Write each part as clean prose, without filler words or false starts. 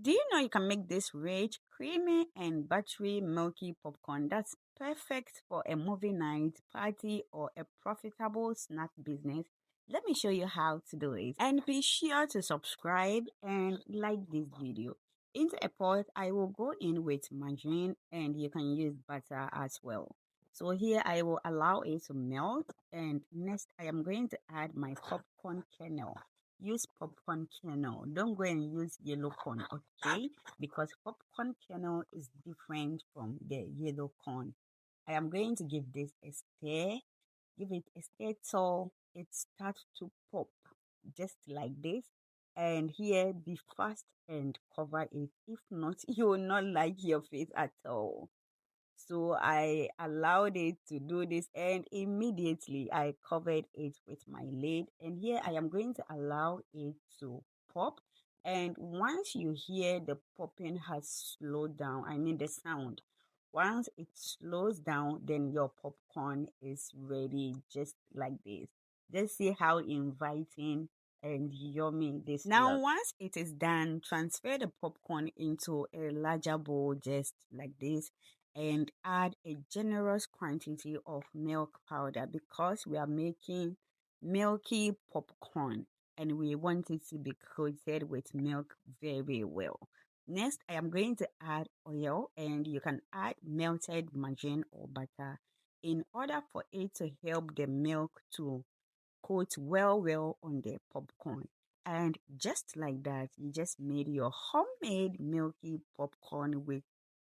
Do you know you can make this rich, creamy, and buttery milky popcorn that's perfect for a movie night, party, or a profitable snack business? Let me show you how to do it. And be sure to subscribe and like this video. Into a pot, I will go in with margarine and you can use butter as well. So here I will allow it to melt, and next I am going to add my popcorn kernel. Use popcorn kernel. Don't go and use yellow corn, okay? Because popcorn kernel is different from the yellow corn. I am going to give this a stir. Give it a stir till it starts to pop, just like this. And here, be fast and cover it. If not, you will not like your face at all. So I allowed it to do this, and immediately I covered it with my lid. And here I am going to allow it to pop. And once you hear the popping has slowed down, I mean the sound, once it slows down, then your popcorn is ready, just like this. Just see how inviting and yummy this now looks. Once it is done, transfer the popcorn into a larger bowl, just like this, and add a generous quantity of milk powder because we are making milky popcorn and we want it to be coated with milk very well. Next, I am going to add oil, and you can add melted margarine or butter in order for it to help the milk to coat well on the popcorn. And just like that, you just made your homemade milky popcorn with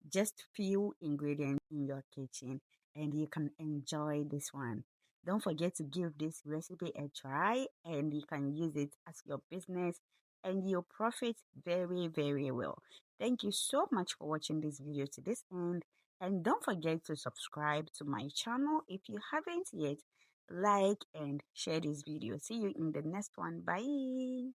just few ingredients in your kitchen, and you can enjoy this one. Don't forget to give this recipe a try, and you can use it as your business and you'll profit very well. Thank you so much for watching this video to this end, and don't forget to subscribe to my channel if you haven't yet. Like and share this video. See you in the next one. Bye.